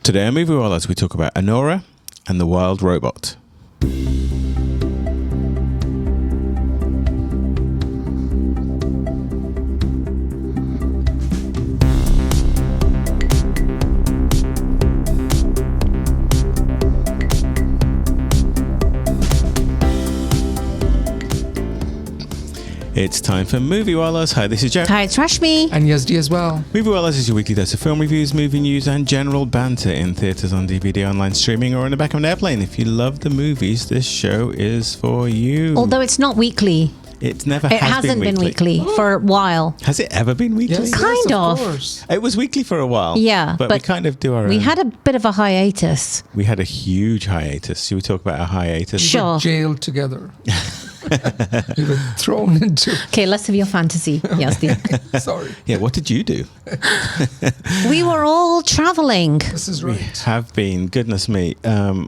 Today on Moviewallas, we talk about Anora and the Wild Robot. It's time for Moviewallas. Hi, this is Jeff. Hi, it's Rashmi. And Yazdi as well. Moviewallas is your weekly dose of film reviews, movie news, and general banter in theatres, on DVD, online streaming, or in the back of an airplane. If you love the movies, this show is for you. Although it's not weekly. It hasn't been weekly for a while. Has it ever been weekly? Yes, Kind of. course. It was weekly for a while. Yeah, but we kind of do our We own. had a bit of a hiatus. We had a huge hiatus. Should we talk about our hiatus? Sure. We were jailed together. We were thrown into... Okay, less of your fantasy. Yes, Sorry. Yeah, what did you do? we were all traveling. This is We right. have been, goodness me.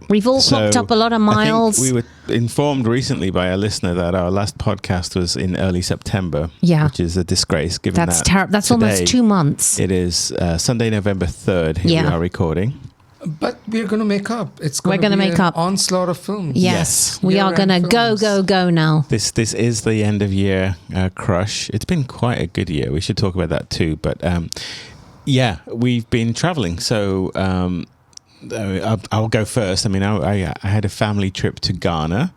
We've all clocked up a lot of miles. I think we were informed recently by a listener that our last podcast was in early September. Yeah. Which is a disgrace, given That's that terrible. That's today almost 2 months. It is Sunday, November 3rd. Here we Yeah. are recording. But we're going to make up. We're going to make an up. onslaught of films. Yes. We are going to go now. This is the end of year crush. It's been quite a good year. We should talk about that too. But yeah, we've been traveling. So I'll go first. I mean, I had a family trip to Ghana.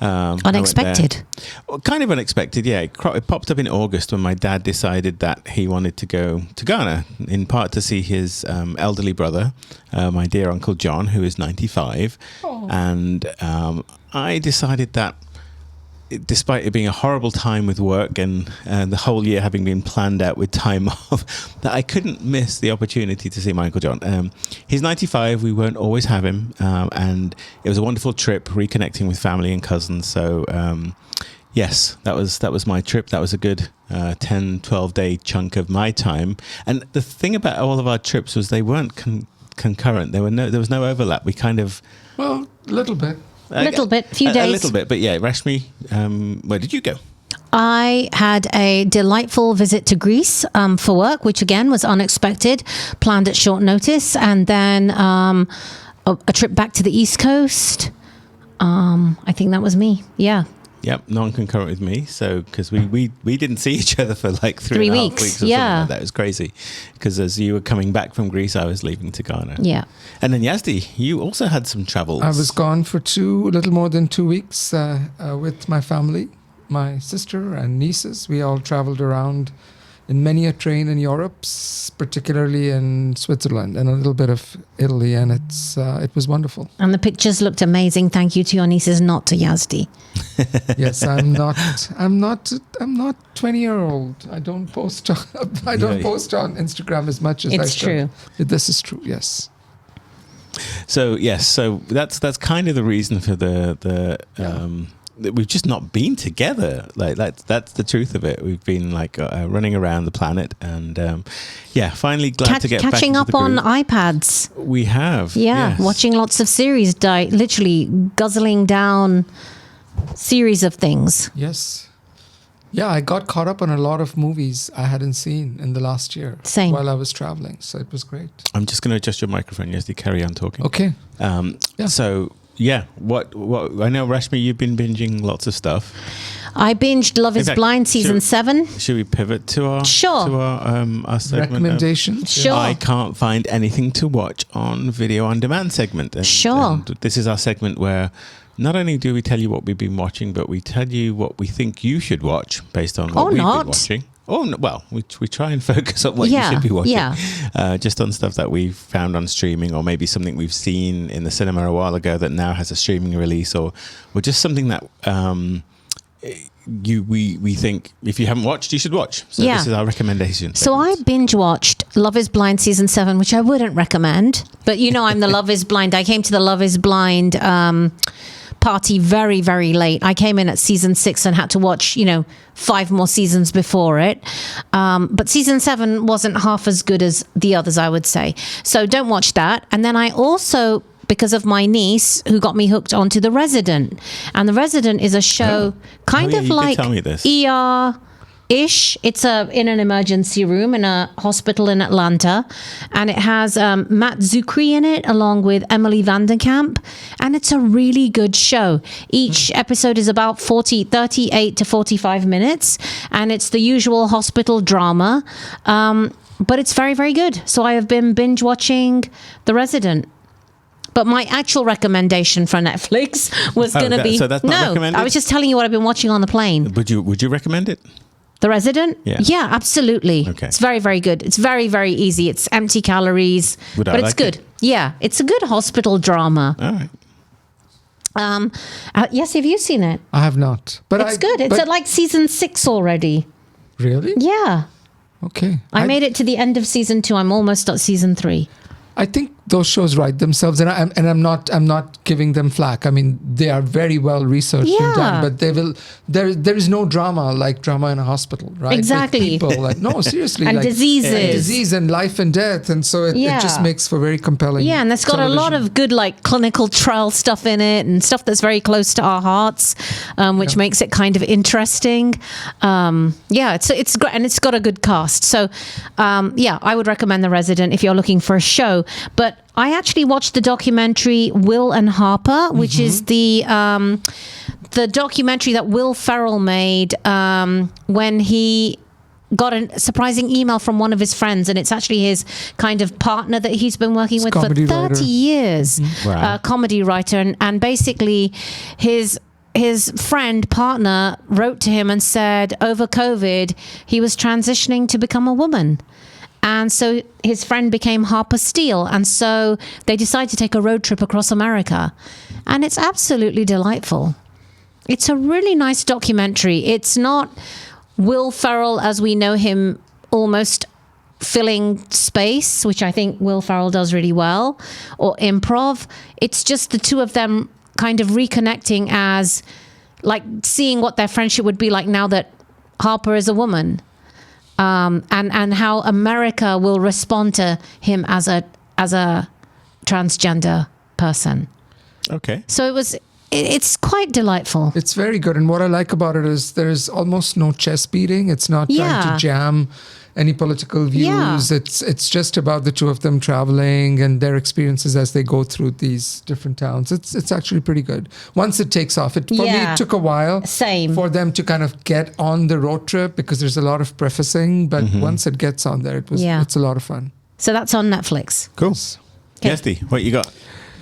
Unexpected. Well, kind of unexpected, yeah. It popped up in August when my dad decided that he wanted to go to Ghana, in part to see his elderly brother, my dear Uncle John, who is 95. Oh. And I decided that, despite it being a horrible time with work and the whole year having been planned out with time off, that I couldn't miss the opportunity to see my Uncle John. He's 95. We won't always have him. And it was a wonderful trip, reconnecting with family and cousins. So, yes, that was my trip. That was a good 10, 12-day chunk of my time. And the thing about all of our trips was they weren't concurrent. There was no overlap. We kind of... Well, a little bit. Few days. A little bit, but yeah, Rashmi, where did you go? I had a delightful visit to Greece for work, which again was unexpected, planned at short notice, and then a trip back to the East Coast. I think that was me. Yeah. Yep, non-concurrent with me. So, because we didn't see each other for like 3.5 weeks or something like that. It was crazy. Because as you were coming back from Greece, I was leaving to Ghana. Yeah. And then Yazdi, you also had some travels. I was gone for a little more than 2 weeks with my family, my sister and nieces. We all traveled around in many a train in Europe, particularly in Switzerland and a little bit of Italy, and it was wonderful. And the pictures looked amazing. Thank you to your nieces, not to Yazdi. Yes, I'm not 20-year-old. I don't post on post on Instagram as much as I should. It's true. This is true. Yes. So yes, so that's kind of the reason for the that we've just not been together. Like that's the truth of it. We've been like running around the planet, and finally glad to get back catching into up the on groove. iPads. We have, Yeah, yes. watching lots of series, literally guzzling down series of things. Yes. Yeah, I got caught up on a lot of movies I hadn't seen in the last year. Same. While I was traveling, so it was great. I'm just going to adjust your microphone. Yes, you carry on talking. Okay. Yeah. So yeah, what I know, Rashmi, you've been binging lots of stuff. I binged Love is fact, Blind season 7. Should we pivot to our our segment? Recommendations. Sure. I can't find anything to watch on video on demand segment. And, Sure. and this is our segment where not only do we tell you what we've been watching, but we tell you what we think you should watch based on what we've been watching. Oh, no, well, we try and focus on what you should be watching. Yeah. Just on stuff that we've found on streaming, or maybe something we've seen in the cinema a while ago that now has a streaming release, or just something that we think if you haven't watched, you should watch. So this is our recommendation. So I binge watched Love is Blind season 7, which I wouldn't recommend. But you know, I'm the Love is Blind. I came to the Love is Blind party very, very late. I came in at season 6 and had to watch, 5 more seasons before it. But season 7 wasn't half as good as the others, I would say. So don't watch that. And then I also, because of my niece, who got me hooked onto The Resident. And The Resident is a show kind of you like did tell me this. ER ish. It's in an emergency room in a hospital in Atlanta, and it has Matt Zuckery in it along with Emily Vanderkamp, and it's a really good show. Each episode is about 38 to 45 minutes, and it's the usual hospital drama, but it's very, very good. So I have been binge watching The Resident. But my actual recommendation for Netflix was going to be... So that's not recommended? I was just telling you what I've been watching on the plane. Would you recommend it? The Resident? Yeah. Absolutely. Okay. It's very, very good. It's very, very easy. It's empty calories, Would I but it's like good. it? Yeah, it's a good hospital drama. All right. Yes, have you seen it? I have not. But It's good. It's at like season 6 already. Really? Yeah. Okay. I made it to the end of season 2. I'm almost at season 3. I think those shows write themselves, and I'm not giving them flack. I mean, they are very well researched and done, but there is no drama like drama in a hospital, right? Exactly. With people, like, no, seriously, And like, diseases. and disease and life and death, and so it just makes for very compelling. Yeah, and it's got a lot of good like clinical trial stuff in it and stuff that's very close to our hearts, which makes it kind of interesting. It's great, and it's got a good cast. So, I would recommend The Resident if you're looking for a show. But I actually watched the documentary Will and Harper, which is the documentary that Will Ferrell made when he got a surprising email from one of his friends, and it's actually his kind of partner that he's been working with for 30 years, Wow. comedy writer, and basically his partner wrote to him and said over COVID he was transitioning to become a woman. And so his friend became Harper Steele. And so they decided to take a road trip across America. And it's absolutely delightful. It's a really nice documentary. It's not Will Ferrell as we know him almost filling space, which I think Will Ferrell does really well, or improv. It's just the two of them kind of reconnecting as like seeing what their friendship would be like now that Harper is a woman. And how America will respond to him as a transgender person. Okay. So it's quite delightful. It's very good, and what I like about it is there's almost no chest beating. It's not trying to jam any political views. Yeah. It's just about the two of them traveling and their experiences as they go through these different towns. It's actually pretty good. Once it takes off, for me it took a while for them to kind of get on the road trip because there's a lot of prefacing, but once it gets on there, it's a lot of fun. So that's on Netflix. Cool. Okay. Yesti, what you got?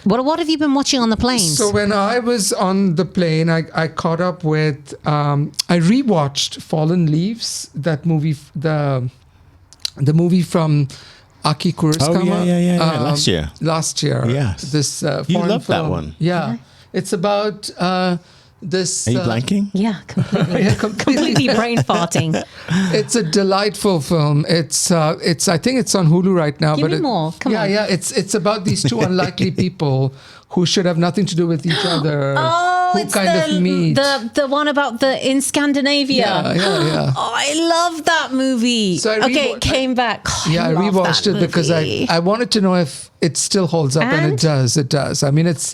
What have you been watching on the planes? So when I was on the plane, I caught up with I rewatched Fallen Leaves, that movie, the movie from Aki Kurosawa. Oh yeah. Last year. Yes. This You foreign loved that film. one. Yeah. It's about this. Are you blanking? Yeah, completely. Yeah, completely brain farting. It's a delightful film. It's I think it's on Hulu right now. Give but me more. Come on. Yeah. It's about these two unlikely people who should have nothing to do with each other. Oh, who it's kind of meet. the one about in Scandinavia. Yeah. Oh, I love that movie. So it came back. Oh, I love rewatched that it because movie. I wanted to know if it still holds up, and it does. It does. I mean, it's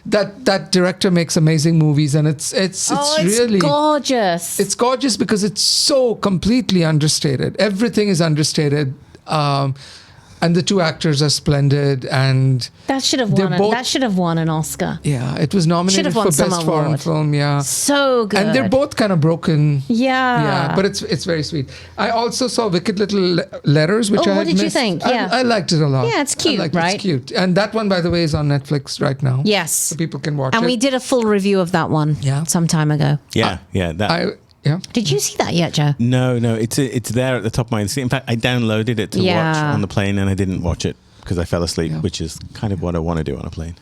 that director makes amazing movies, and it's really gorgeous. It's gorgeous because it's so completely understated. Everything is understated. And the two actors are splendid, and that should have won an Oscar. Yeah, it was nominated for Best Foreign Film. Yeah, so good. And they're both kind of broken. Yeah, but it's very sweet. I also saw Wicked Little Letters, which I had what did you missed. think? Yeah, I liked it a lot. Yeah, it's cute, right? It's cute, and that one, by the way, is on Netflix right now. Yes, so people can watch it. And we did a full review of that one. Some time ago. Yeah. Yeah. Did you see that yet, Joe? No, it's there at the top of my. In fact, I downloaded it to watch on the plane, and I didn't watch it because I fell asleep, which is kind of what I want to do on a plane.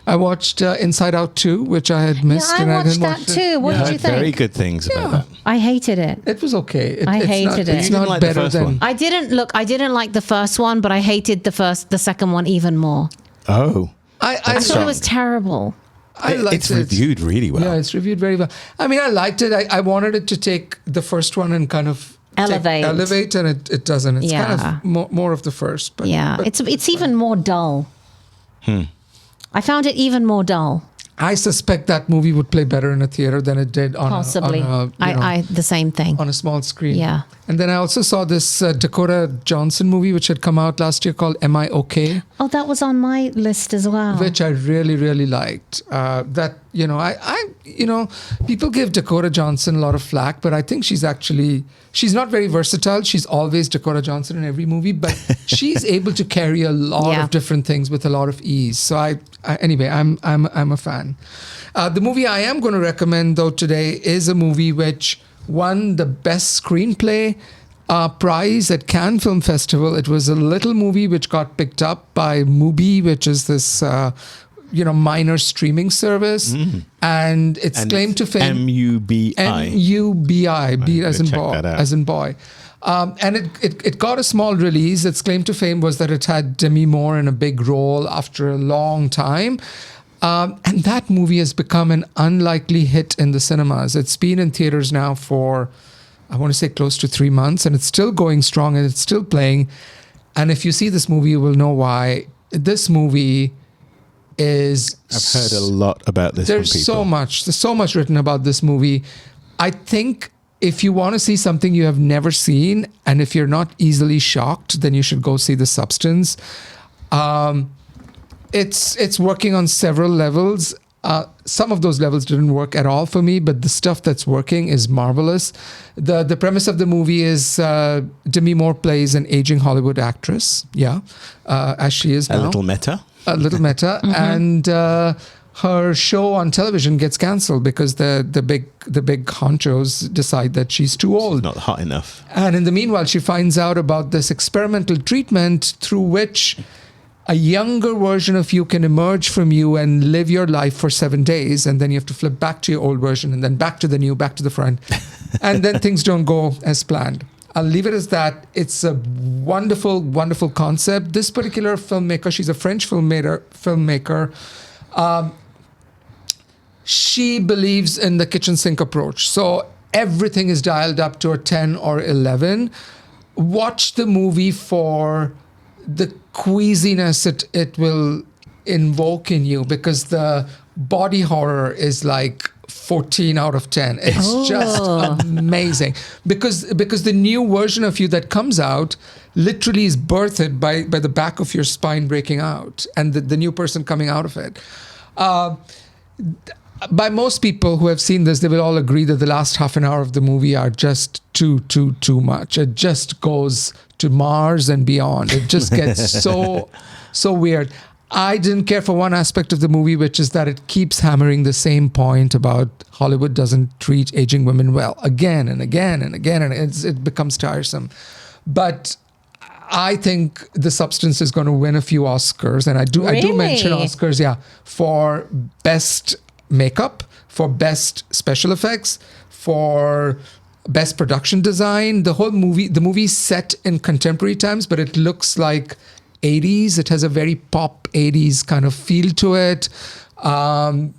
I watched Inside Out 2, which I had missed. Yeah, I watched that too. What did you think? Very good things about that. I hated it. It was okay. I hated it. It's not like better the first than. one. I didn't like the first one, but I hated the second one even more. Oh, I thought it was terrible. It's reviewed really well. Yeah, it's reviewed very well. I mean, I liked it. I wanted it to take the first one and kind of elevate, and it doesn't. It's kind of more of the first. But, it's even more dull. I found it even more dull. I suspect that movie would play better in a theater than it did on Possibly. The same thing. on a small screen. Yeah. And then I also saw this Dakota Johnson movie, which had come out last year called Am I Okay? Oh, that was on my list as well. Which I really, really liked. That, people give Dakota Johnson a lot of flack, but I think she's not very versatile. She's always Dakota Johnson in every movie, but she's able to carry a lot of different things with a lot of ease. So I'm a fan. The movie I am going to recommend though today is a movie which won the best screenplay prize at Cannes Film Festival. It was a little movie which got picked up by Mubi, which is this minor streaming service, and its claim to fame MUBI. MUBI, B as in boy, that out. as in boy. And it got a small release. Its claim to fame was that it had Demi Moore in a big role after a long time. And that movie has become an unlikely hit in the cinemas. It's been in theaters now for, I want to say, close to 3 months, and it's still going strong and it's still playing. And if you see this movie, you will know why. This movie is... I've heard a lot about this from people. There's so much written about this movie. I think if you want to see something you have never seen, and if you're not easily shocked, then you should go see The Substance. It's working on several levels. Some of those levels didn't work at all for me, but the stuff that's working is marvelous. The premise of the movie is Demi Moore plays an aging Hollywood actress, as she is now. A little meta. A little meta, and her show on television gets cancelled because the big honchos decide that she's too old. She's not hot enough. And in the meanwhile, she finds out about this experimental treatment through which a younger version of you can emerge from you and live your life for 7 days, and then you have to flip back to your old version, and then back to the new, back to the front, and then things don't go as planned. I'll leave it as that. It's a wonderful, wonderful concept. This particular filmmaker, she's a French filmmaker. She believes in the kitchen sink approach. So everything is dialed up to a 10 or 11. Watch the movie for the queasiness it will invoke in you, because the body horror is like 14 out of 10. It's just amazing, because the new version of you that comes out literally is birthed by the back of your spine breaking out and the new person coming out of it. By most people who have seen this, they will all agree that the last half an hour of the movie are just too much. It just goes to Mars and beyond. It just gets so weird. I didn't care for one aspect of the movie, which is that it keeps hammering the same point about Hollywood doesn't treat aging women well again and again and again, and it becomes tiresome. But I think The Substance is going to win a few Oscars, and I do mention Oscars, for best makeup, for best special effects, for best production design. The movie's set in contemporary times, but it looks like 80s. It has a very pop 80s kind of feel to it. And,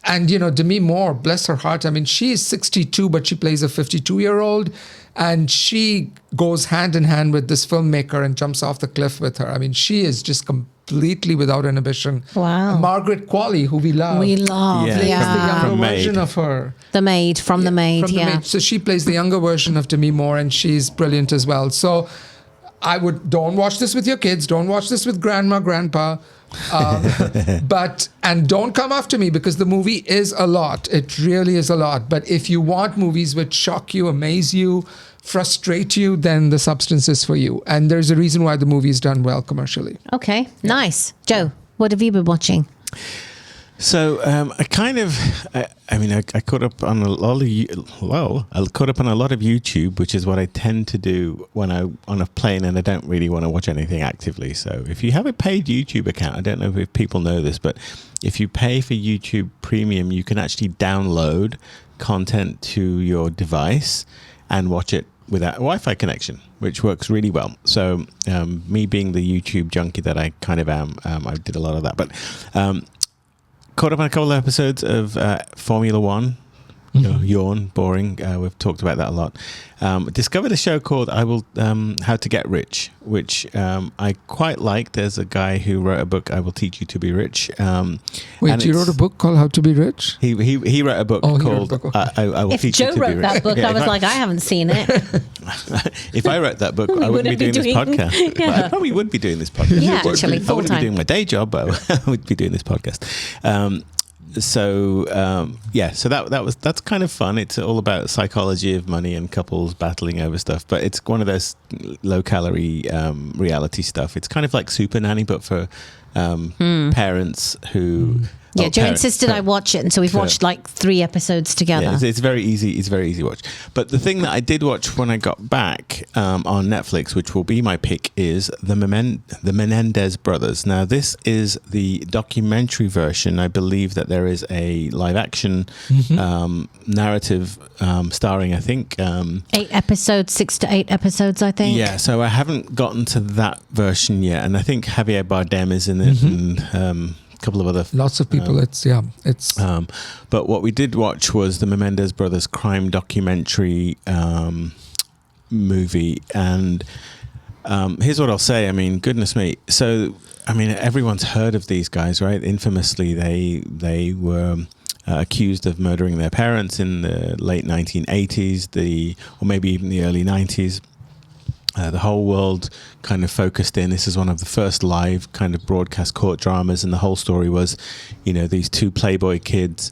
Demi Moore, bless her heart. I mean, she is 62, but she plays a 52-year-old. And she goes hand in hand with this filmmaker and jumps off the cliff with her. I mean, she is just completely without inhibition. Wow. Margaret Qualley, who we love. We love, plays the younger version of her. The Maid, from The Maid, from The Maid. So she plays the younger version of Demi Moore, and she's brilliant as well. So don't watch this with your kids. Don't watch this with grandma, grandpa. And don't come after me, because the movie is a lot. It really is a lot. But if you want movies which shock you, amaze you, frustrate you, then The Substance is for you. And there's a reason why the movie is done well commercially. Okay, nice. Joe, what have you been watching? So I caught up on a lot of YouTube, which is what I tend to do when I'm on a plane and I don't really want to watch anything actively. So if you have a paid YouTube account, I don't know if people know this, but if you pay for YouTube Premium, you can actually download content to your device and watch it without a Wi-Fi connection, which works really well. So me being the YouTube junkie that I kind of am, I did a lot of that. But caught up on a couple of episodes of Formula One. yawn, boring. We've talked about that a lot. Discovered a show called How to Get Rich, which I quite like. There's a guy who wrote a book, I Will Teach You to Be Rich. Wait, you wrote a book called How to Be Rich? He wrote a book called I Will Teach You to Be Rich. If Joe wrote that book, I was like, I haven't seen it. If I wrote that book, I wouldn't be doing this podcast. Yeah. Well, I probably would be doing this podcast. Yeah, actually, I full wouldn't be time. doing my day job, but I would be doing this podcast. So that's kind of fun. It's all about psychology of money and couples battling over stuff, but it's one of those low calorie reality stuff. It's kind of like Super Nanny, but for parents who. Yeah, Joe insisted I watch it, and so we've watched like 3 episodes together. Yeah, it's very easy. It's very easy to watch. But the thing that I did watch when I got back on Netflix, which will be my pick, is the Menendez Brothers. Now, this is the documentary version. I believe that there is a live-action narrative starring, I think... 8 episodes, 6 to 8 episodes, I think. Yeah, so I haven't gotten to that version yet. And I think Javier Bardem is in it, and... couple of other lots of people. But what we did watch was the Menendez Brothers crime documentary movie, and here's what I'll say. I mean, goodness me. So I mean, everyone's heard of these guys, right? Infamously, they were accused of murdering their parents in the late 1980s, or maybe even the early 90s. The whole world kind of focused in. This is one of the first live kind of broadcast court dramas, and the whole story was, these 2 Playboy kids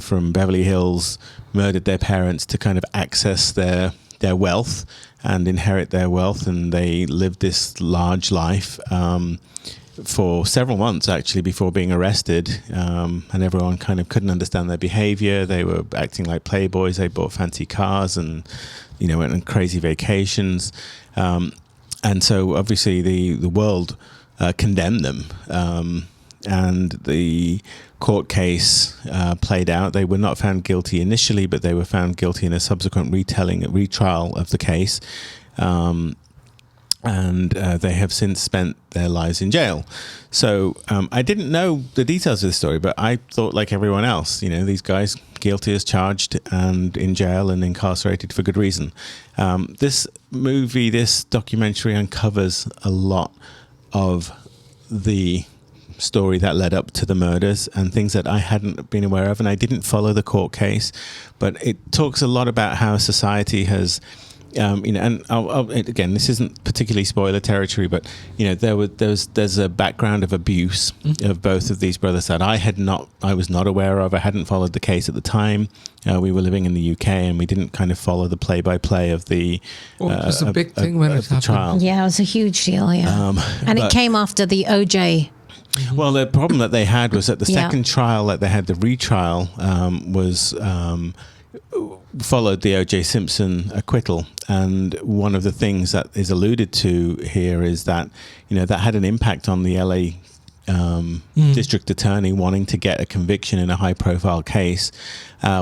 from Beverly Hills murdered their parents to kind of access their wealth and inherit their wealth, and they lived this large life for several months actually before being arrested, and everyone kind of couldn't understand their behavior. They were acting like playboys. They bought fancy cars and went on crazy vacations. And so obviously the world condemned them, and the court case played out. They were not found guilty initially, but they were found guilty in a subsequent retrial of the case. And they have since spent their lives in jail. So I didn't know the details of the story, but I thought like everyone else, these guys guilty as charged and in jail and incarcerated for good reason. This documentary uncovers a lot of the story that led up to the murders and things that I hadn't been aware of, and I didn't follow the court case, but it talks a lot about how society has... and again, this isn't particularly spoiler territory, but there's a background of abuse of both of these brothers that I was not aware of. I hadn't followed the case at the time. We were living in the UK, and we didn't kind of follow the play-by-play of the. It was a big thing when it happened. Trial. Yeah, it was a huge deal. Yeah, and it came after the OJ. Well, the problem that they had was that the second trial that they had, the retrial, was. Followed the O.J. Simpson acquittal, and one of the things that is alluded to here is that that had an impact on the LA district attorney wanting to get a conviction in a high-profile case,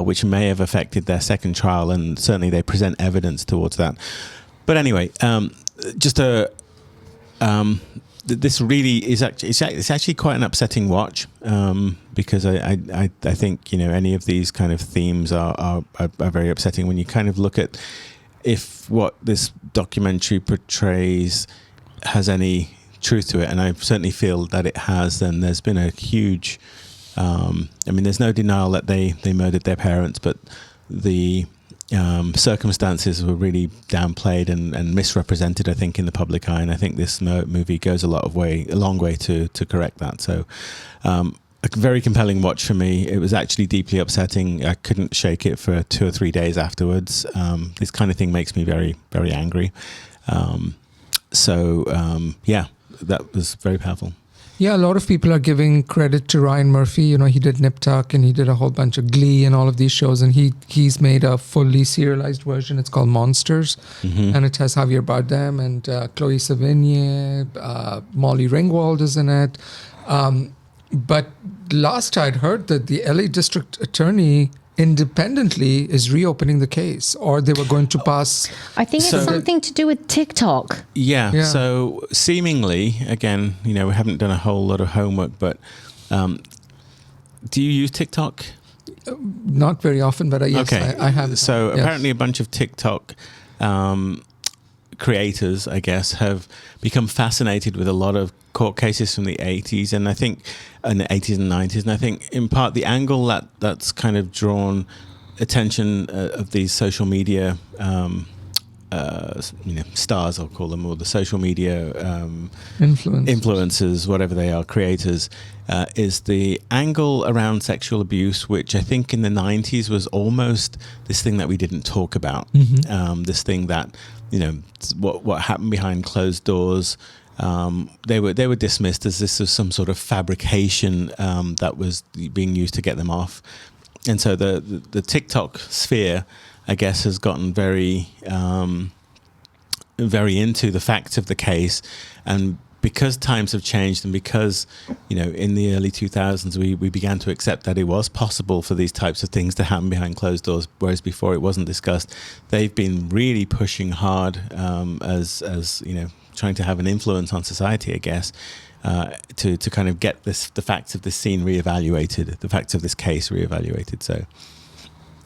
which may have affected their second trial, and certainly they present evidence towards that. But anyway, this really is it's actually quite an upsetting watch, because I think any of these kind of themes are very upsetting when you kind of look at if what this documentary portrays has any truth to it, and I certainly feel that it has. Then there's been a huge there's no denial that they murdered their parents, but the circumstances were really downplayed and misrepresented, I think, in the public eye, and I think this movie goes a long way to correct that. So a very compelling watch for me. It was actually deeply upsetting. I couldn't shake it for 2 or 3 days afterwards. This kind of thing makes me very, very angry. That was very powerful. Yeah, a lot of people are giving credit to Ryan Murphy. He did Nip Tuck, and he did a whole bunch of Glee and all of these shows, and he's made a fully serialized version. It's called Monsters, and it has Javier Bardem and Chloe Sevigny, Molly Ringwald is in it. But last I'd heard that the LA District Attorney independently is reopening the case, or they were going to pass. I think it's something to do with TikTok. Yeah. So seemingly, again, we haven't done a whole lot of homework, but do you use TikTok? Not very often, but yes, Okay. I have. So yes. apparently a bunch of TikTok creators, I guess, have become fascinated with a lot of court cases from the 80s, and I think in the 80s and 90s, and I think in part the angle that's kind of drawn attention of these social media stars, I'll call them, or the social media influencers, whatever they are, creators, is the angle around sexual abuse, which I think in the 90s was almost this thing that we didn't talk about. This thing that, what happened behind closed doors. They were dismissed as this was some sort of fabrication that was being used to get them off. And so the TikTok sphere, I guess, has gotten very into the facts of the case. And because times have changed, and because, in the early 2000s, we began to accept that it was possible for these types of things to happen behind closed doors, whereas before it wasn't discussed. They've been really pushing hard as trying to have an influence on society, I guess, to kind of get the facts of this scene reevaluated, the facts of this case reevaluated. So,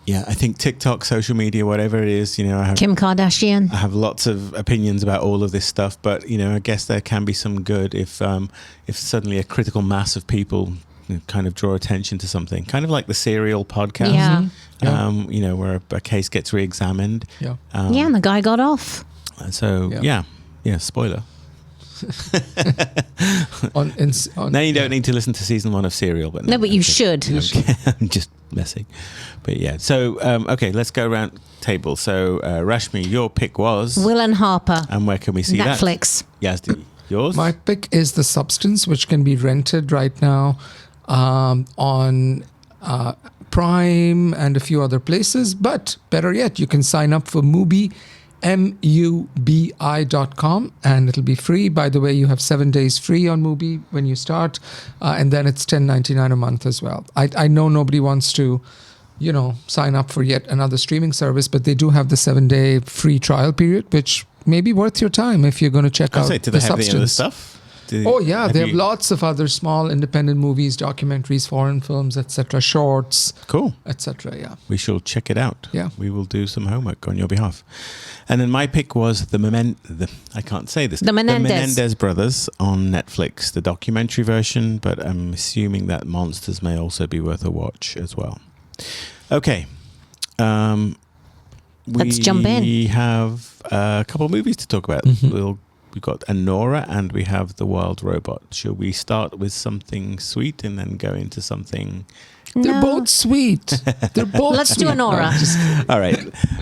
yeah, I think TikTok, social media, whatever it is, Kim Kardashian. I have lots of opinions about all of this stuff, but I guess there can be some good if suddenly a critical mass of people kind of draw attention to something, kind of like the Serial podcast, where a case gets re-examined. Yeah, and the guy got off. So spoiler. Now you don't need to listen to season 1 of Serial, but but you should. I'm just messing, but yeah. So okay, let's go around table. So Rashmi, your pick was Will and Harper, and where can we see Netflix. that? Yazdi, yours? My pick is The Substance, which can be rented right now on Prime and a few other places. But better yet, you can sign up for Mubi. MUBI.com, and it'll be free. By the way, you have 7 days free on Mubi when you start, and then it's $10.99 a month as well. I know nobody wants to, sign up for yet another streaming service, but they do have the 7-day free trial period, which may be worth your time if you're going to check out do they The have Substance. the other stuff? They have lots of other small independent movies, documentaries, foreign films, etc., shorts, cool, etc. Yeah, we shall check it out. Yeah, we will do some homework on your behalf. And then my pick was the Menendez Brothers on Netflix, the documentary version, but I'm assuming that Monsters may also be worth a watch as well. Okay, let's jump in. We have a couple of movies to talk about. We've got Anora and we have The Wild Robot. Shall we start with something sweet and then go into something... They're both sweet. Let's do Anora. All right.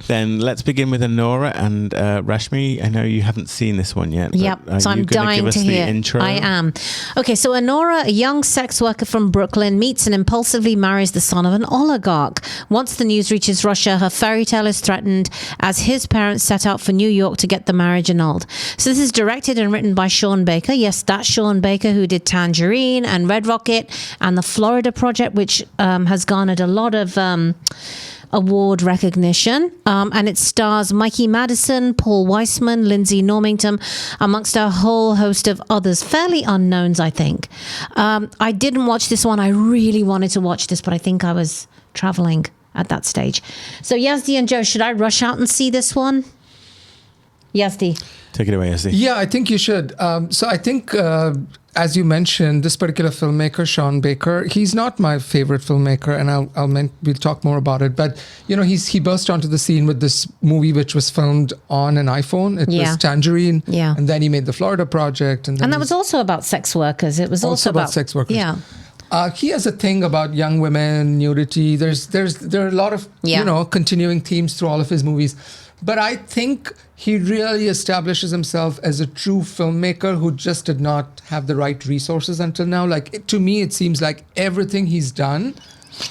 Then let's begin with Anora. And Rashmi, I know you haven't seen this one yet. Yep. So I'm dying to hear. Intro? I am. Okay. So Anora, a young sex worker from Brooklyn, meets and impulsively marries the son of an oligarch. Once the news reaches Russia, her fairy tale is threatened as his parents set out for New York to get the marriage annulled. So this is directed and written by Sean Baker. Yes, that's Sean Baker who did Tangerine and Red Rocket and the Florida Project, which has garnered a lot of award recognition, and it stars Mikey Madison, Paul Weissman, Lindsay Normington, amongst a whole host of others, fairly unknowns, I think. I didn't watch this one. I really wanted to watch this, but I think I was traveling at that stage. So Yazdi and Joe, should I rush out and see this one? Yazdi. Take it away, Yazdi. Yeah, I think you should. So I think... as you mentioned, this particular filmmaker, Sean Baker, he's not my favorite filmmaker, and we'll talk more about it. But he burst onto the scene with this movie which was filmed on an iPhone. It was Tangerine, and then he made the Florida Project, and that was also about sex workers. It was also about sex workers. Yeah. He has a thing about young women, nudity. There are a lot of continuing themes through all of his movies. But I think he really establishes himself as a true filmmaker who just did not have the right resources until now. To me, it seems like everything he's done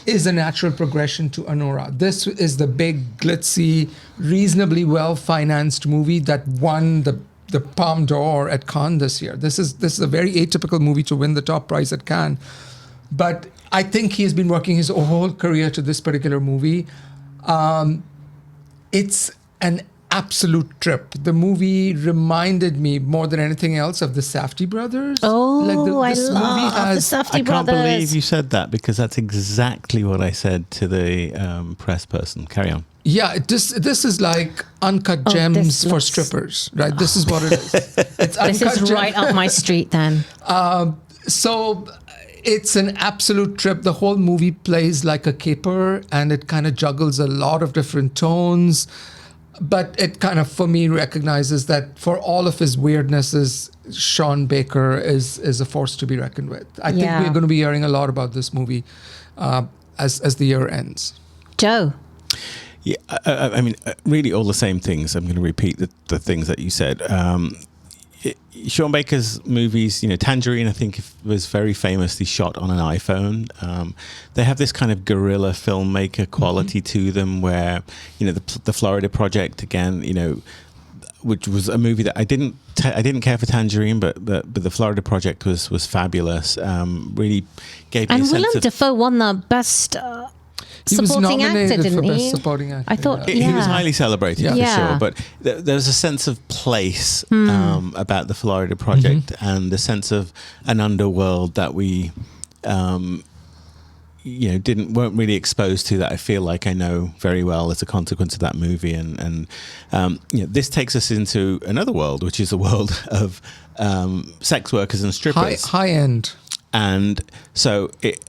is a natural progression to Anora. This is the big, glitzy, reasonably well-financed movie that won the Palme d'Or at Cannes this year. This is a very atypical movie to win the top prize at Cannes. But I think he has been working his whole career to this particular movie. It's an absolute trip. The movie reminded me more than anything else of the Safdie brothers. Oh, I this love movie the has Safdie I can't brothers. believe you said that, because that's exactly what I said to the press person. Carry on. Yeah, this is like uncut this gems for looks- strippers, right? This is what it is. It's This is right up my street then. So it's an absolute trip. The whole movie plays like a caper, and it kind of juggles a lot of different tones. But it kind of, for me, recognizes that for all of his weirdnesses, Sean Baker is a force to be reckoned with. I think Yeah. we're going to be hearing a lot about this movie as the year ends. Joe. Yeah, I mean, really all the same things. I'm going to repeat the things that you said. Sean Baker's movies, Tangerine, I think was very famously shot on an iPhone. They have this kind of guerrilla filmmaker quality to them, where, the Florida Project again, which was a movie that I didn't care for Tangerine, but the Florida Project was fabulous. Really gave me And a sense Willem of. Dafoe won the best He was supporting nominated actor, didn't for Best he? Supporting Actor. I thought- yeah. He was Yeah. highly celebrated for Yeah. sure, but there was a sense of place about the Florida Project, and the sense of an underworld that we, weren't really exposed to, that I feel like I know very well as a consequence of that movie, and this takes us into another world, which is a world of sex workers and strippers. High end. And so it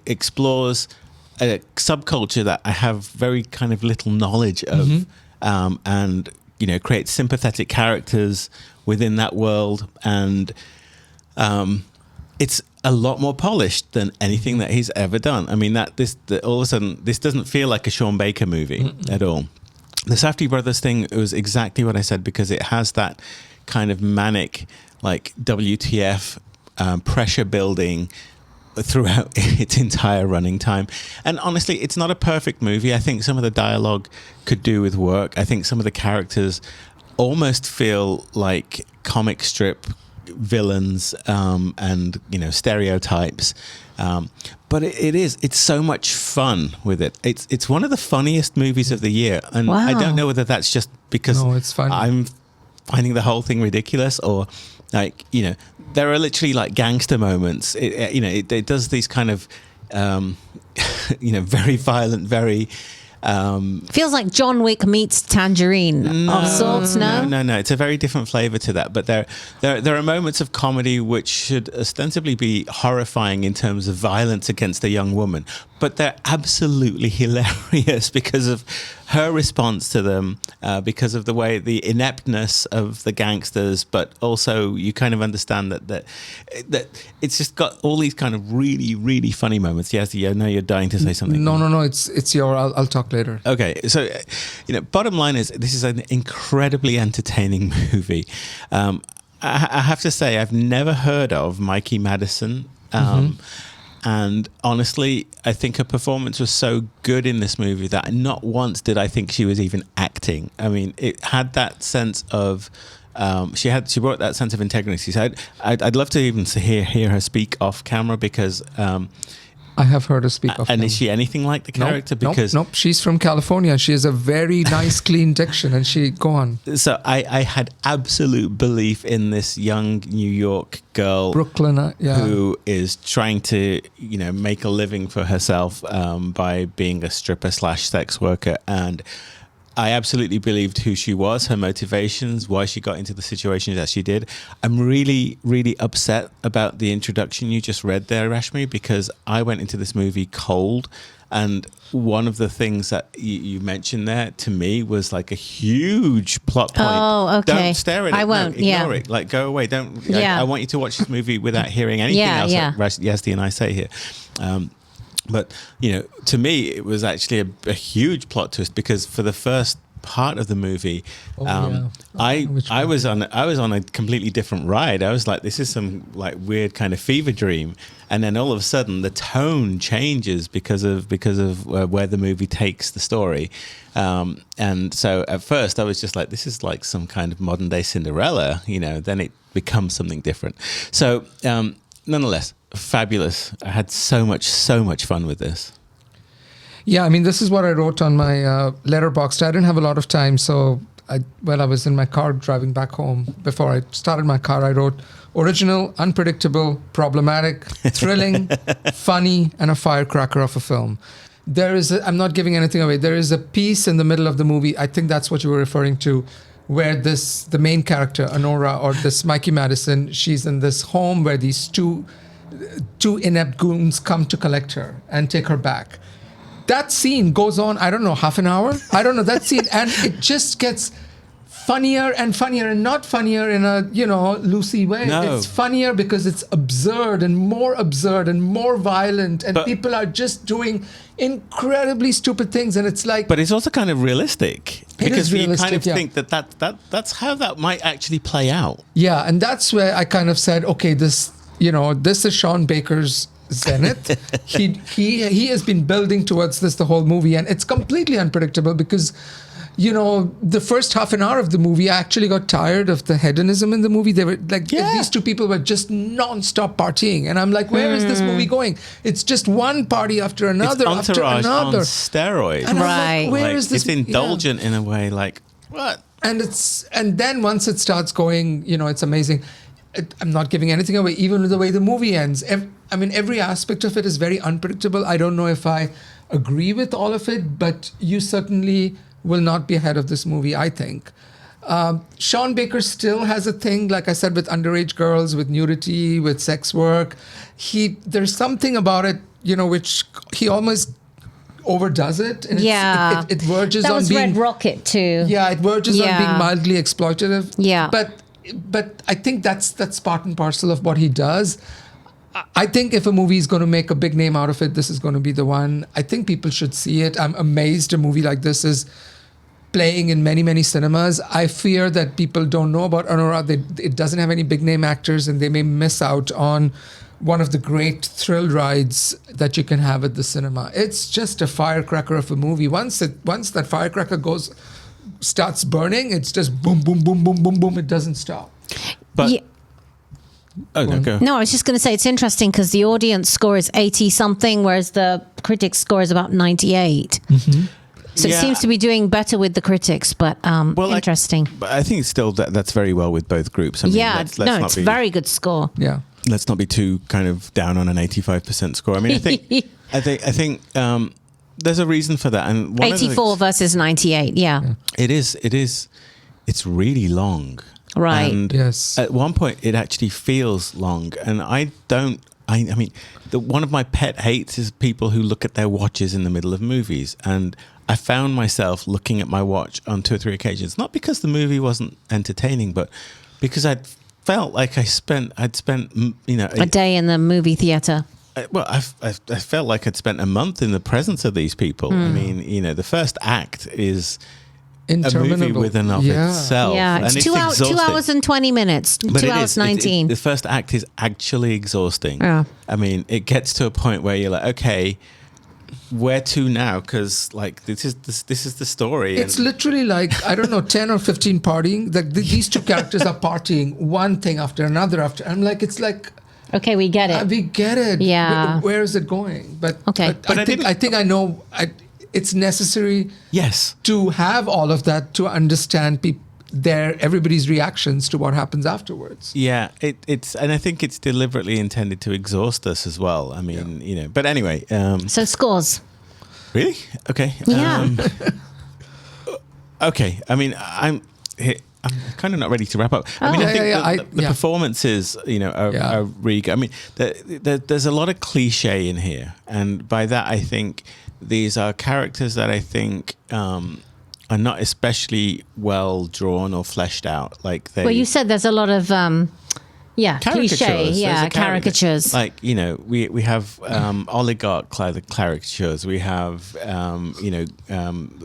explores a subculture that I have very kind of little knowledge of, and creates sympathetic characters within that world, and it's a lot more polished than anything that he's ever done. I mean, all of a sudden this doesn't feel like a Sean Baker movie at all. The Safdie Brothers thing was exactly what I said, because it has that kind of manic, like WTF pressure building throughout its entire running time. And honestly, it's not a perfect movie. I think some of the dialogue could do with work. I think some of the characters almost feel like comic strip villains, and stereotypes. But it's so much fun with it. It's one of the funniest movies of the year, and Wow. I don't know whether that's just because No, it's funny. I'm finding the whole thing ridiculous, or there are literally like gangster moments. It does these kind of very violent, very Feels like John Wick meets Tangerine of sorts, no? No. It's a very different flavor to that. But there are moments of comedy which should ostensibly be horrifying in terms of violence against a young woman, but they're absolutely hilarious because of her response to them, because of the ineptness of the gangsters, but also you kind of understand that it's just got all these kind of really, really funny moments. Yes, I know you're dying to say something. No. It's your. I'll talk later. Okay, so bottom line is this is an incredibly entertaining movie. I have to say I've never heard of Mikey Madison. And honestly, I think her performance was so good in this movie that not once did I think she was even acting. I mean, it had that sense of she brought that sense of integrity. So I'd love to even hear her speak off camera, because I have heard her speak of. and him. is she anything like the character? Nope. She's from California. She has a very nice, clean diction, and she go on. So I had absolute belief in this young New York girl, Brooklyn, who is trying to make a living for herself by being a stripper / sex worker, and I absolutely believed who she was, her motivations, why she got into the situations that she did. I'm really, really upset about the introduction you just read there, Rashmi, because I went into this movie cold, and one of the things that you mentioned there to me was like a huge plot point. Oh, okay. Don't stare at it. I won't, ignore yeah. it. Like, go away. Don't. Yeah. I want you to watch this movie without hearing anything else that Yazdi and I say here. But to me, it was actually a huge plot twist, because for the first part of the movie, I was on a completely different ride. I was like, this is some like weird kind of fever dream, and then all of a sudden the tone changes because of where the movie takes the story. And so at first I was just like, this is like some kind of modern day Cinderella. Then it becomes something different. So nonetheless, fabulous. I had so much fun with this. Yeah, I mean, this is what I wrote on my letterbox. I didn't have a lot of time, so while I was in my car driving back home, before I started my car, I wrote original, unpredictable, problematic, thrilling, funny, and a firecracker of a film. I'm not giving anything away. There is a piece in the middle of the movie, I think that's what you were referring to, where the main character, Anora, or this Mikey Madison, she's in this home where these two inept goons come to collect her and take her back. That scene goes on, I don't know, half an hour? I don't know, that scene, and it just gets funnier and funnier, and not funnier in a, loosey way. No. It's funnier because it's absurd and more violent, and people are just doing incredibly stupid things, and it's like... But it's also kind of realistic. Because you kind of yeah. think that's how that might actually play out. Yeah, and that's where I kind of said, okay, this is Sean Baker's zenith. He has been building towards this the whole movie, and it's completely unpredictable because the first half an hour of the movie, I actually got tired of the hedonism in the movie. They were like, these two people were just non-stop partying, and I'm like, where is this movie going? It's just one party after another, it's Entourage after another on steroids. And right. I'm like, where is this? It's indulgent in a way, like what? And then once it starts going, it's amazing. I'm not giving anything away, even the way the movie ends. I mean, every aspect of it is very unpredictable. I don't know if I agree with all of it, but you certainly will not be ahead of this movie, I think. Sean Baker still has a thing, like I said, with underage girls, with nudity, with sex work. There's something about it, which he almost overdoes it. And it verges on being... That was Red Rocket too. Yeah, it verges on being mildly exploitative. Yeah. But I think that's part and parcel of what he does. I think if a movie is going to make a big name out of it, this is going to be the one. I think people should see it. I'm amazed a movie like this is playing in many, many cinemas. I fear that people don't know about Anora. It doesn't have any big name actors, and they may miss out on one of the great thrill rides that you can have at the cinema. It's just a firecracker of a movie. Once that firecracker starts burning, it's just boom, boom, boom, boom, boom, boom. It doesn't stop. But Yeah. oh, no, go. No, I was just going to say it's interesting because the audience score is 80 something, whereas the critics score is about 98. Mm-hmm. So it seems to be doing better with the critics, but interesting. But I think still that's very well with both groups. I mean, let's it's a very good score. Yeah. Let's not be too kind of down on an 85% score. I mean, I think there's a reason for that. And 84 versus 98. Yeah. It is. It's really long. Right. And yes. At one point, it actually feels long. And I mean, one of my pet hates is people who look at their watches in the middle of movies. And I found myself looking at my watch on 2 or 3 occasions, not because the movie wasn't entertaining, but because I'd felt like I'd spent a day in the movie theater. Well, I felt like I'd spent a month in the presence of these people. I mean, the first act is a movie within of itself. Yeah, it's 2 hours and 20 minutes, but 2 hours 19. The first act is actually exhausting. Yeah. I mean, it gets to a point where you're like, okay, where to now? Because like this is the story. It's literally like, I don't know, 10 or 15 partying. These two characters are partying one thing after another. I'm like, it's like, okay, we get it. We get it. Yeah. Where is it going? But okay. But I think I know. It's necessary. Yes. To have all of that to understand everybody's reactions to what happens afterwards. Yeah, and I think it's deliberately intended to exhaust us as well. I mean, But anyway. So scores. Really? Okay. Yeah. Okay. I mean, I'm kind of not ready to wrap up. I mean, I think the performances, are really good. I mean, there's a lot of cliche in here, and by that I think these are characters that I think are not especially well drawn or fleshed out. Well, you said there's a lot of cliche, caricatures. Like we have oligarch caricatures, we have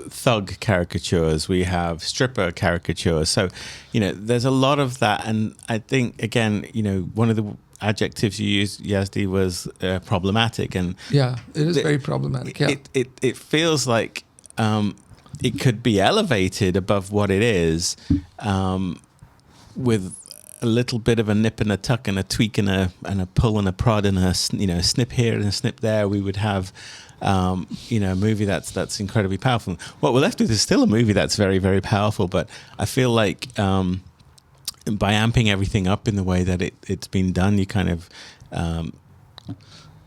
thug caricatures, we have stripper caricatures. So there's a lot of that, and I think again one of the adjectives you used, Yazdi, was problematic, and it is very problematic. Yeah, it feels like it could be elevated above what it is with a little bit of a nip and a tuck and a tweak and a pull and a prod and a snip here and a snip there, we would have a movie that's incredibly powerful. What we're left with is still a movie that's very, very powerful, but I feel like by amping everything up in the way that it's been done, you kind of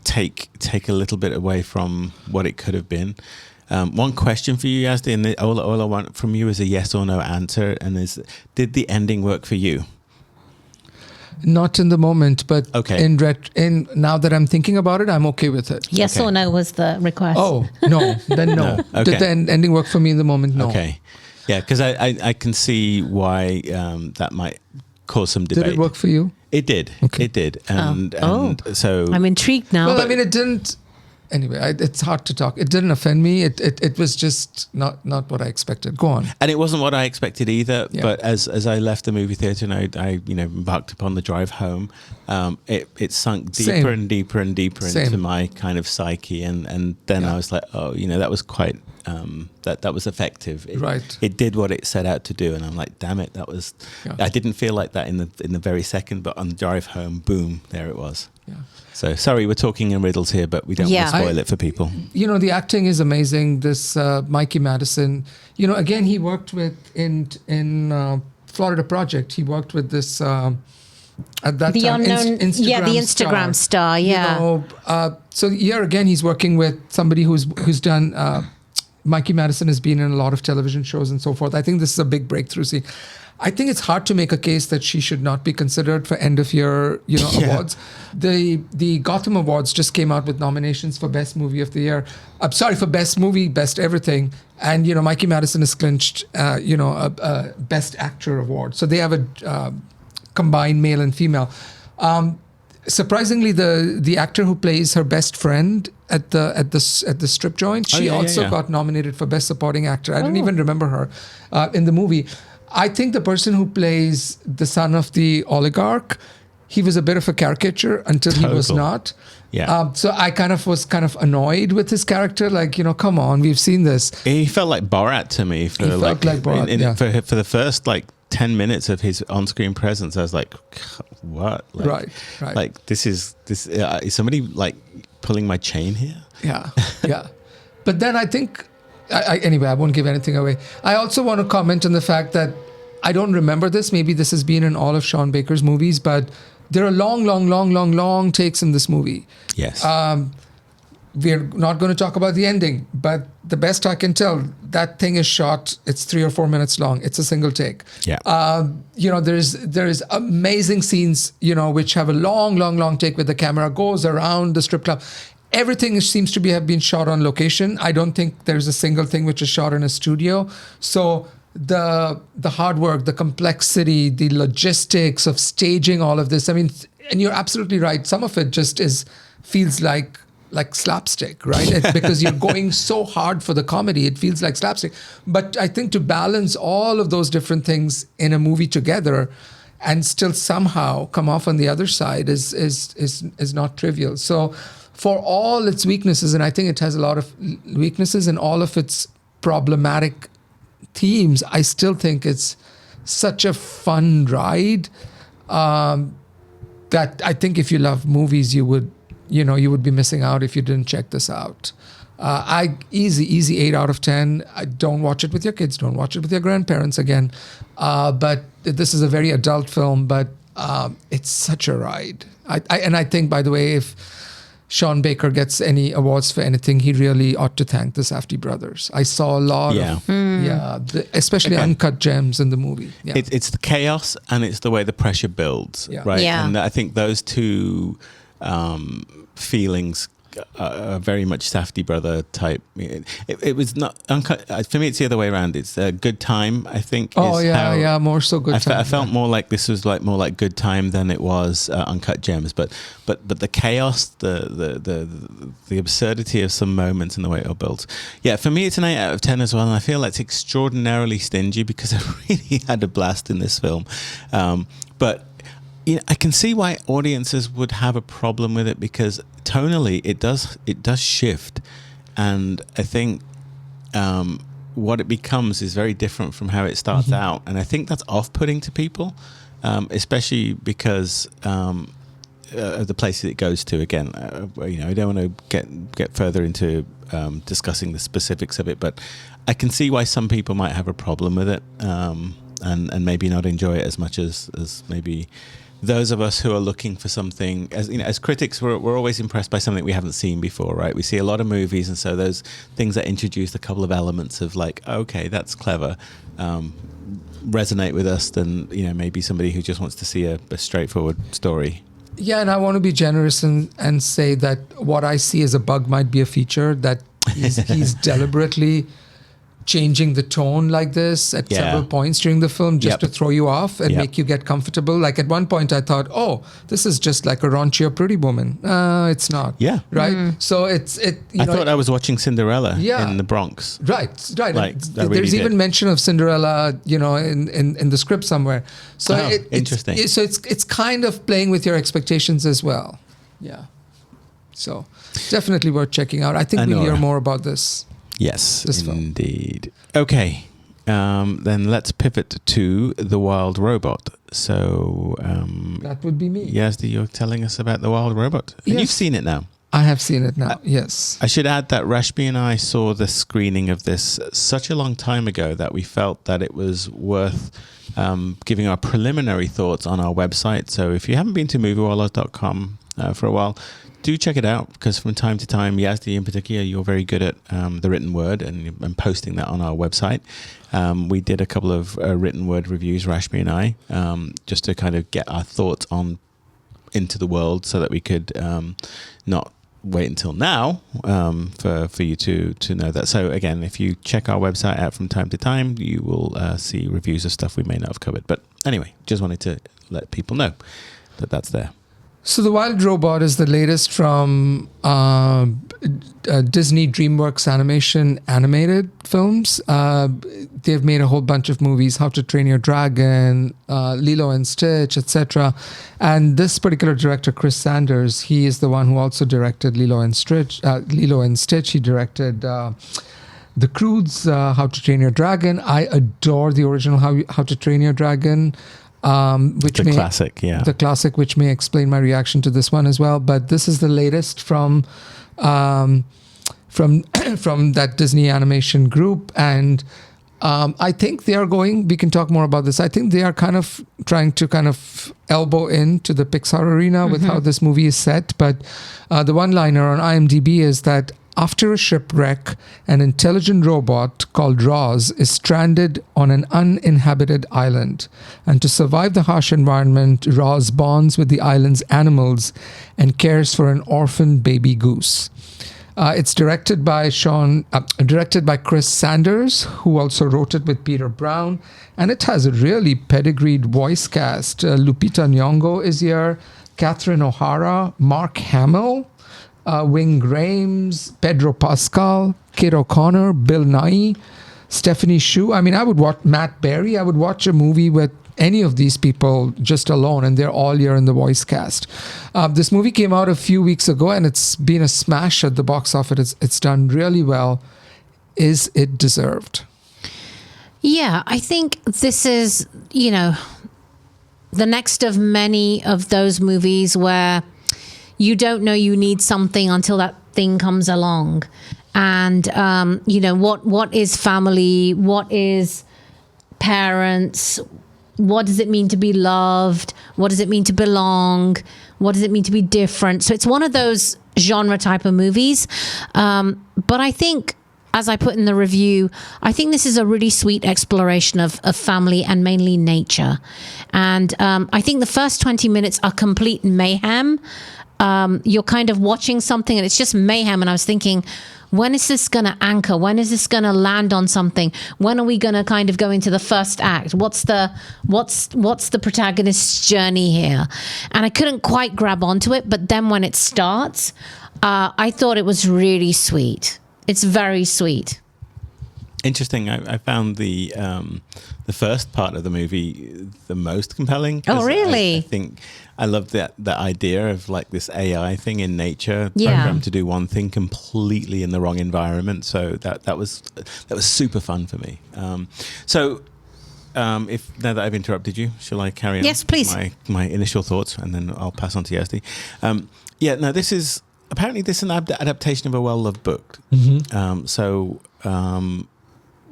take a little bit away from what it could have been. One question for you, Yazdi, and all I want from you is a yes or no answer, and did the ending work for you? Not in the moment, but okay. in now that I'm thinking about it, I'm okay with it. Yes or no was the request. Oh, no. Then no. Okay. Did the ending work for me in the moment? No. Okay. Yeah, because I can see why that might cause some debate. Did it work for you? It did. Okay. It did. And so... I'm intrigued now. Well, I mean, it didn't... Anyway, it's hard to talk. It didn't offend me. It was just not what I expected. Go on. And it wasn't what I expected either. Yeah. But as I left the movie theater and I embarked upon the drive home, it sunk deeper Same. and deeper and deeper Same. into my kind of psyche. And then I was like, that was quite that was effective. Right. It did what it set out to do, and I'm like, damn it, that was. Yeah. I didn't feel like that in the very second, but on the drive home, boom, there it was. Yeah. So sorry, we're talking in riddles here, but we don't want to spoil it for people. The acting is amazing. This Mikey Madison, again, he worked with in Florida Project. He worked with this at that the time unknown, Instagram the Instagram star, So here again, he's working with somebody who's done. Mikey Madison has been in a lot of television shows and so forth. I think this is a big breakthrough scene. I think it's hard to make a case that she should not be considered for end of year, awards. The Gotham Awards just came out with nominations for Best Movie of the Year. I'm sorry, for Best Movie, Best Everything, and Mikey Madison has clinched, a Best Actor award. So they have a combined male and female. Surprisingly, the actor who plays her best friend at the strip joint, she also got nominated for Best Supporting Actor. I didn't even remember her in the movie. I think the person who plays the son of the oligarch, he was a bit of a caricature until he was not. Yeah. So I was kind of annoyed with his character. Like, come on, we've seen this. He felt like Borat to me. He felt like Borat, for the first 10 minutes of his on-screen presence. I was like, what? Right. Like is somebody pulling my chain here? Yeah. But then I think. Anyway, I won't give anything away. I also want to comment on the fact that I don't remember this. Maybe this has been in all of Sean Baker's movies, but there are long takes in this movie. Yes. We're not going to talk about the ending, but the best I can tell, that thing is shot. It's 3 or 4 minutes long. It's a single take. Yeah. There's amazing scenes, which have a long take where the camera goes around the strip club. Everything seems to have been shot on location. I don't think there's a single thing which is shot in a studio. So the hard work, the complexity, the logistics of staging all of this. I mean, and you're absolutely right. Some of it just feels like slapstick, right? Because you're going so hard for the comedy, it feels like slapstick. But I think to balance all of those different things in a movie together and still somehow come off on the other side is not trivial. So for all its weaknesses, and I think it has a lot of weaknesses and all of its problematic themes, I still think it's such a fun ride that I think if you love movies, you would be missing out if you didn't check this out. Easy 8 out of 10. Don't watch it with your kids. Don't watch it with your grandparents again. But this is a very adult film, but it's such a ride. I think, by the way, if Sean Baker gets any awards for anything, he really ought to thank the Safdie brothers. I saw a lot of, especially uncut gems in the movie. Yeah. It's the chaos and it's the way the pressure builds, right? Yeah. And I think those two feelings are very much Safdie brother type. It was not uncut. For me, it's the other way around. It's a good time, I think. More so good time. I felt more like this was more like good time than it was uncut gems. But the chaos, the absurdity of some moments and the way it all builds. Yeah, for me, it's an 8 out of 10 as well. And I feel it's extraordinarily stingy because I really had a blast in this film. But I can see why audiences would have a problem with it because tonally it does shift, and I think what it becomes is very different from how it starts out, and I think that's off-putting to people. especially because of the places it goes to. Again, I don't want to get further into discussing the specifics of it, but I can see why some people might have a problem with it, and maybe not enjoy it as much as maybe those of us who are looking for something. As critics, we're always impressed by something we haven't seen before, right? We see a lot of movies, and so those things that introduce a couple of elements of like, okay, that's clever, resonate with us than maybe somebody who just wants to see a straightforward story. Yeah, and I want to be generous and say that what I see as a bug might be a feature, that he's deliberately changing the tone like this at several points during the film just to throw you off and make you get comfortable. Like at one point I thought, oh, this is just like a raunchier Pretty Woman. It's not. Yeah. Right? So I thought I was watching Cinderella in the Bronx. Right. Like, there's even mention of Cinderella, in the script somewhere. So interesting. It's kind of playing with your expectations as well. Yeah. So definitely worth checking out. I think we'll hear more about this. Yes, indeed. Okay, then let's pivot to The Wild Robot. So that would be me. Yazdi, you're telling us about The Wild Robot. And you've seen it now. I have seen it now, yes. I should add that Rashmi and I saw the screening of this such a long time ago that we felt that it was worth giving our preliminary thoughts on our website. So if you haven't been to moviewallas.com for a while, do check it out, because from time to time, Yazdi in particular, you're very good at the written word and posting that on our website. We did a couple of written word reviews, Rashmi and I, just to kind of get our thoughts into the world so that we could not wait until now for you to know that. So again, if you check our website out from time to time, you will see reviews of stuff we may not have covered. But anyway, just wanted to let people know that that's there. So The Wild Robot is the latest from Disney DreamWorks Animation animated films. They've made a whole bunch of movies, How to Train Your Dragon, Lilo and Stitch, etc. And this particular director, Chris Sanders, he is the one who also directed Lilo and Stitch. He directed The Croods, How to Train Your Dragon. I adore the original How to Train Your Dragon. The classic, which may explain my reaction to this one as well. But this is the latest from that Disney animation group, and I think they are going. We can talk more about this. I think they are kind of trying to elbow into the Pixar arena with how this movie is set. But the one-liner on IMDb is that after a shipwreck, an intelligent robot called Roz is stranded on an uninhabited island. And to survive the harsh environment, Roz bonds with the island's animals and cares for an orphan baby goose. It's directed by Chris Sanders, who also wrote it with Peter Brown. And it has a really pedigreed voice cast. Lupita Nyong'o is here, Catherine O'Hara, Mark Hamill, Wing Rames, Pedro Pascal, Kate O'Connor, Bill Nighy, Stephanie Hsu. I mean, I would watch Matt Berry. I would watch a movie with any of these people just alone, and they're all here in the voice cast. This movie came out a few weeks ago, and it's been a smash at the box office. It's done really well. Is it deserved? Yeah, I think this is, the next of many of those movies where you don't know you need something until that thing comes along. And, what is family? What is parents? What does it mean to be loved? What does it mean to belong? What does it mean to be different? So it's one of those genre type of movies. But I think, as I put in the review, I think this is a really sweet exploration of family and mainly nature. And I think the first 20 minutes are complete mayhem. You're kind of watching something and it's just mayhem. And I was thinking, when is this going to anchor? When is this going to land on something? When are we going to kind of go into the first act? What's the protagonist's journey here? And I couldn't quite grab onto it. But then when it starts, I thought it was really sweet. It's very sweet. Interesting. I found the first part of the movie the most compelling. Oh, really? I think I love that idea of like this AI thing in nature, programmed to do one thing completely in the wrong environment. So that was super fun for me. So if now that I've interrupted you, shall I carry on? Yes, please. My initial thoughts, and then I'll pass on to Yazdi. This is an adaptation of a well-loved book.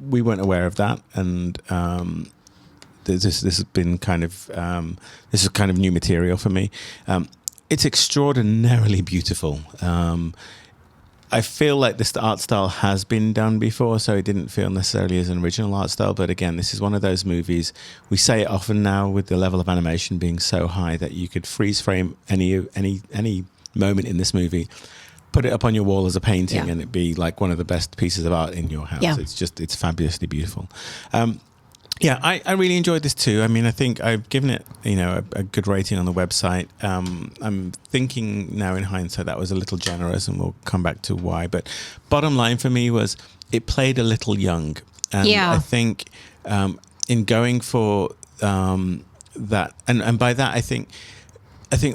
We weren't aware of that, and this has been kind of this is kind of new material for me. It's extraordinarily beautiful. I feel like this art style has been done before, so it didn't feel necessarily as an original art style. But again, this is one of those movies. We say it often now with the level of animation being so high that you could freeze frame any moment in this movie, put it up on your wall as a painting, and it'd be like one of the best pieces of art in your house. Yeah. It's fabulously beautiful. I really enjoyed this too. I mean, I think I've given it, a good rating on the website. I'm thinking now in hindsight that was a little generous, and we'll come back to why. But bottom line for me was it played a little young. And I think in going for that, and by that I think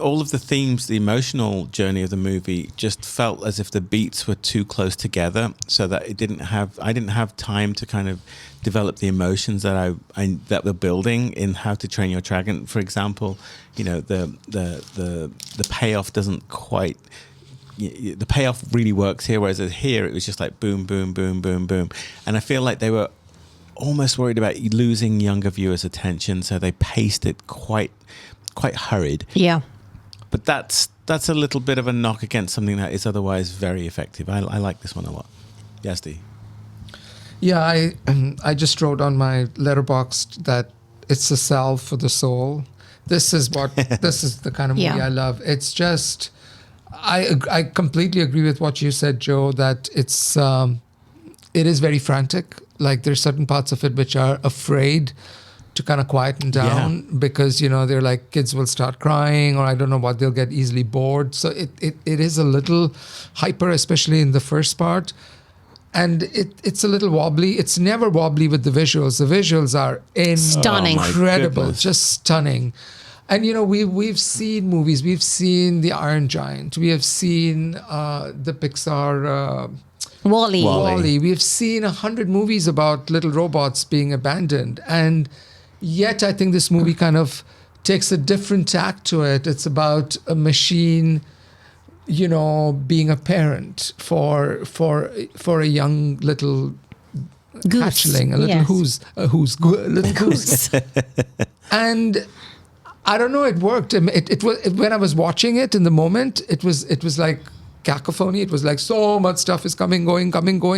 all of the themes, the emotional journey of the movie just felt as if the beats were too close together, so that I didn't have time to kind of develop the emotions that that were building in How to Train Your Dragon. For example, the payoff doesn't quite. The payoff really works here, whereas here it was just like boom, boom, boom, boom, boom, and I feel like they were almost worried about losing younger viewers' attention, so they paced it quite hurried. Yeah. But that's a little bit of a knock against something that is otherwise very effective. I like this one a lot. Yazdi. Yeah, I just wrote on my letterboxd that it's a salve for the soul. This is the kind of movie I love. It's just, I completely agree with what you said, Joe, that it is very frantic. Like there's certain parts of it which are afraid to kind of quieten down because, they're like, kids will start crying, or I don't know what, they'll get easily bored. So it is a little hyper, especially in the first part. And it's a little wobbly. It's never wobbly with the visuals. The visuals are stunning, incredible, just stunning. And, we've seen movies. We've seen The Iron Giant. We have seen the Pixar... WALL-E. We've seen 100 movies about little robots being abandoned. And yet I think this movie kind of takes a different tack to it. It's about a machine, being a parent for a young little goose. Hatchling, a little goose. And I don't know, it worked. It was, when I was watching it in the moment, it was like cacophony. It was like so much stuff is coming, going.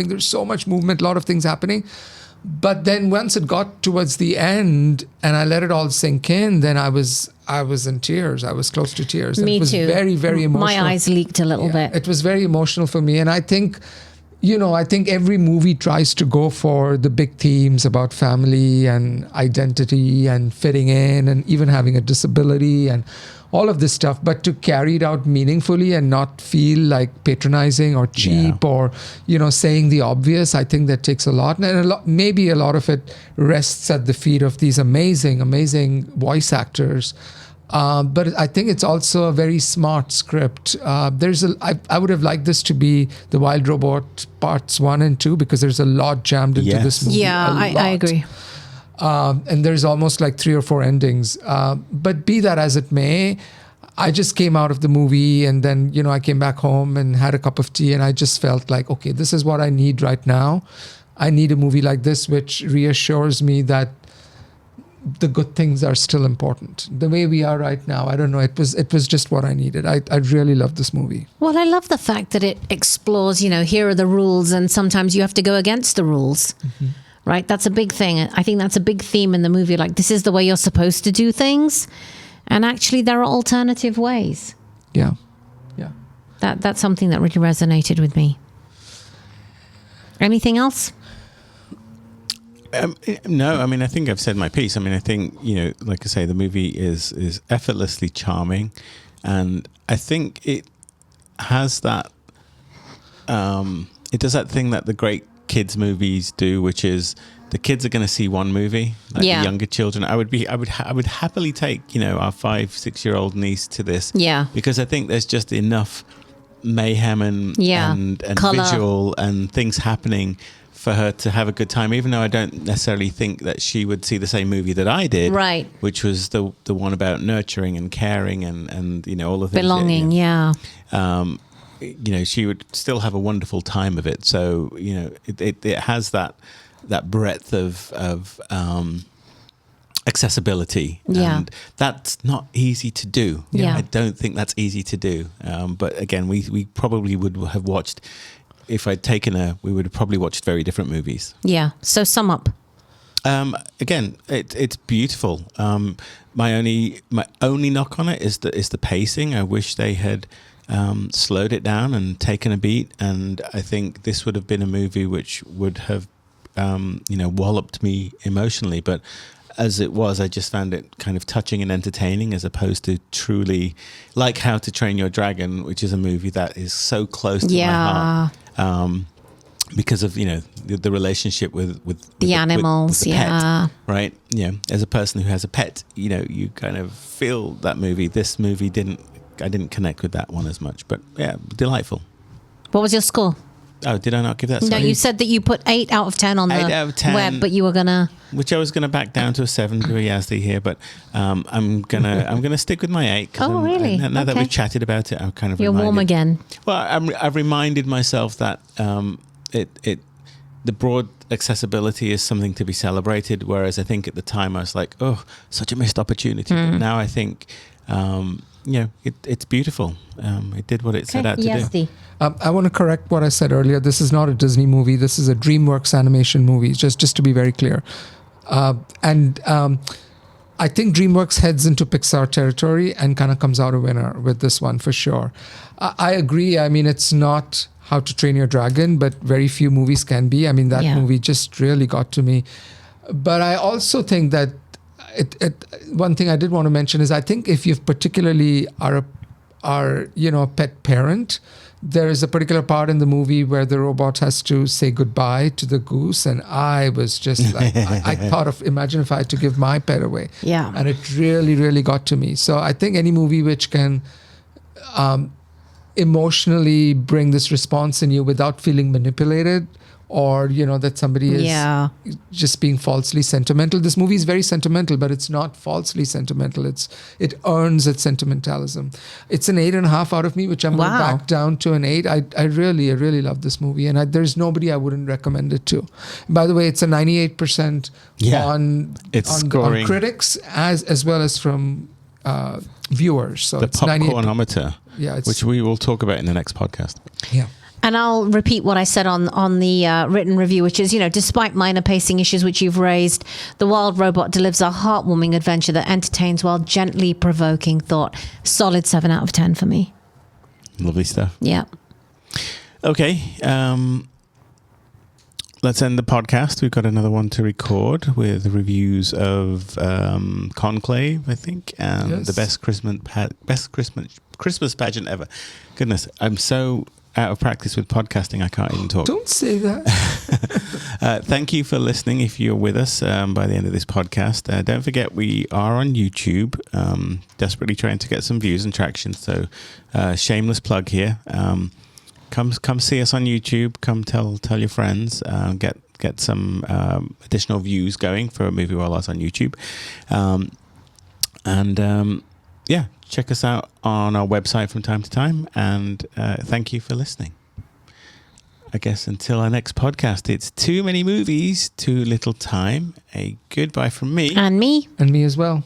There's so much movement, a lot of things happening. But then once it got towards the end and I let it all sink in, then I was in tears. I was close to tears. Me it was too. Very, very emotional. My eyes leaked a little bit. It was very emotional for me. And I think, I think every movie tries to go for the big themes about family and identity and fitting in and even having a disability and all of this stuff, but to carry it out meaningfully and not feel like patronizing or cheap or, saying the obvious. I think that takes a lot. And maybe a lot of it rests at the feet of these amazing, amazing voice actors. But I think it's also a very smart script. I would have liked this to be The Wild Robot Parts 1 and 2 because there's a lot jammed into this movie. Yeah, I agree. And there's almost like 3 or 4 endings. But be that as it may, I just came out of the movie and then, I came back home and had a cup of tea and I just felt like, okay, this is what I need right now. I need a movie like this which reassures me that the good things are still important. The way we are right now, I don't know, it was just what I needed. I really love this movie. Well, I love the fact that it explores, here are the rules and sometimes you have to go against the rules. Mm-hmm. Right? That's a big thing. I think that's a big theme in the movie. Like, this is the way you're supposed to do things. And actually, there are alternative ways. Yeah. That's something that really resonated with me. Anything else? No, I mean, I think I've said my piece. I mean, I think, like I say, the movie is effortlessly charming. And I think it has that, it does that thing that the great kids movies do, which is the kids are going to see one movie, like the younger children. I would happily take, our 5-6 year old niece to this. Yeah. Because I think there's just enough mayhem and Colour. visual and things happening for her to have a good time, even though I don't necessarily think that she would see the same movie that I did, Right. which was the one about nurturing and caring and you know, all the things Belonging, you know, she would still have a wonderful time of it. So, you know, it has that breadth of accessibility, and that's not easy to do. Yeah. I don't think that's easy to do. But again, we probably would have watched, if I'd taken her, we would have probably watched very different movies. Yeah. So sum up. Again, it's beautiful. My only knock on it is the pacing. I wish they had slowed it down and taken a beat. And I think this would have been a movie which would have, you know, walloped me emotionally. But as it was, I just found it kind of touching and entertaining, as opposed to truly like How to Train Your Dragon, which is a movie that is so close to my heart. Because of, you know, the relationship with the animals, with the pet, right? Yeah, as a person who has a pet, you know, you kind of feel that movie. This movie I didn't connect with that one as much, but yeah, delightful. What was your score? Oh, did I not give that? No, Sorry. you said that you put 8 out of 10 on 8 the out of 10, web, but you were gonna, which I was gonna back down to a 7 to a Yazdi here, but I'm gonna stick with my 8. Oh, really? Now that Okay. we've chatted about it, I'm kind of you're warm reminded. again. Well, I've reminded myself that the broad accessibility is something to be celebrated, whereas I think at the time I was like, oh, such a missed opportunity. But now I think, you know, it's beautiful. It did what it set out to do. Yazdi. I want to correct what I said earlier. This is not a Disney movie. This is a DreamWorks Animation movie, just to be very clear. And I think DreamWorks heads into Pixar territory and kind of comes out a winner with this one for sure. I agree. I mean, it's not How to Train Your Dragon, but very few movies can be. I mean, that movie just really got to me. But I also think that one thing I did want to mention is I think if you particularly are you know, a pet parent, there is a particular part in the movie where the robot has to say goodbye to the goose, and I was just like, I thought of, imagine if I had to give my pet away. Yeah. And it really, really got to me. So I think any movie which can emotionally bring this response in you without feeling manipulated, or, you know, that somebody is just being falsely sentimental. This movie is very sentimental, but it's not falsely sentimental. It earns its sentimentalism. It's an 8.5 out of me, which I'm going to back down to an 8. I really love this movie, and there's nobody I wouldn't recommend it to. By the way, it's a 98% on critics as well as from viewers. So the it's popcornometer, which we will talk about in the next podcast. Yeah. And I'll repeat what I said on the written review, which is, you know, despite minor pacing issues which you've raised, The Wild Robot delivers a heartwarming adventure that entertains while gently provoking thought. Solid 7 out of 10 for me. Lovely stuff. Yeah. Okay. Let's end the podcast. We've got another one to record with reviews of Conclave, I think, and the best Christmas pageant ever. Goodness, I'm so out of practice with podcasting, I can't even talk. Don't say that. Thank you for listening. If you're with us by the end of this podcast, don't forget we are on YouTube, desperately trying to get some views and traction. So, shameless plug here. Come see us on YouTube. Come tell your friends. Get some additional views going for Moviewallas on YouTube, and check us out on our website from time to time. And thank you for listening. I guess until our next podcast, it's too many movies, too little time. A goodbye from me And me. And me as well.